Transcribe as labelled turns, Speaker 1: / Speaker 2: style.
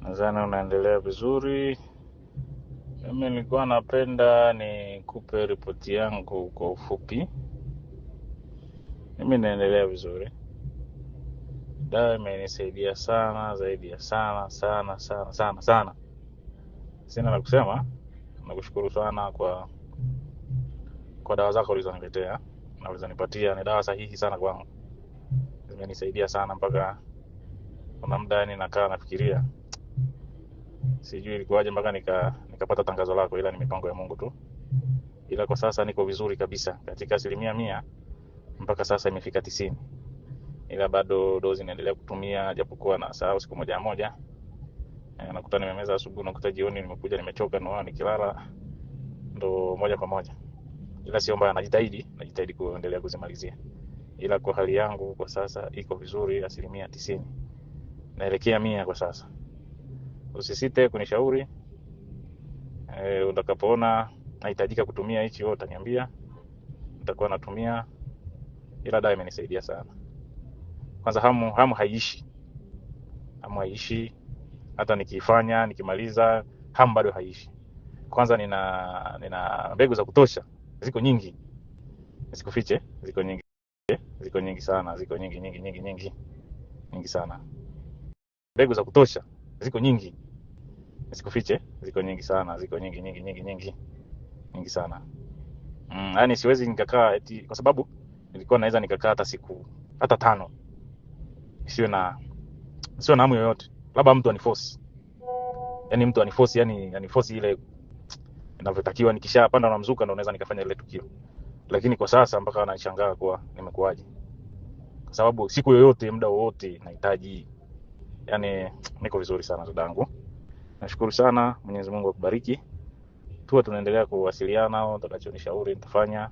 Speaker 1: Nadhani unaendelea vizuri. Mimi nilikuwa napenda nikupe ripoti yangu kwa ufupi. Mimi naendelea vizuri. Dawa imenisaidia sana, zaidi ya sana sana sana sana sana. Sina la kusema. Nakushukuru sana kwa dawa zako ulizoniletea na ulizonipatia. Ni dawa sahihi sana kwangu. Zimenisaidia sana mpaka kuna muda nakaa nafikiria. Sijui ilikuwaje mpaka nikapata tangazo lako, ila ni mipango ya Mungu tu. Ila kwa sasa niko vizuri kabisa. Katika 100% mpaka sasa imefika 90. Ila bado dozi naendelea kutumia, japokuwa na sahau siku moja moja. Nakuta nimemeza asubuhi, nakuta jioni nimekuja nimechoka, na nikilala ndo moja kwa moja. Ila sio mbaya, najitahidi kuendelea kuzimalizia. Ila kwa hali yangu kwa sasa iko vizuri 90%. Naelekea 100 kwa sasa. Usisite kunishauri. Utakapoona nahitajika kutumia hichi, wewe utaniambia, nitakuwa natumia. Ila dawa imenisaidia sana. Kwanza hamu haiishi. Hamu haiishi. Hata nikifanya, nikimaliza, hamu bado haiishi. Kwanza nina mbegu za kutosha. Ziko nyingi. Nisikufiche, ziko nyingi. Ziko nyingi sana, ziko nyingi sana. Mbegu za kutosha. Ziko nyingi. Nisikufiche, ziko nyingi sana, ziko nyingi sana. Yaani siwezi nikakaa eti kwa sababu nilikuwa naweza nikakaa hata siku hata 5 sio na hamu yoyote. Labda mtu aniforce. Yaani mtu aniforce, yani aniforce ile inavyotakiwa, nikishapanda na mzuka ndo naweza nikafanya ile tukio. Lakini kwa sasa mpaka anashangaa kwa nimekuaje. Kwa sababu siku yoyote, muda wowote nahitaji. Yani niko vizuri sana dadangu. Nashukuru sana, Mwenyezi Mungu akubariki. Tuwe tunaendelea kuwasiliana, au utakachonishauri nitafanya.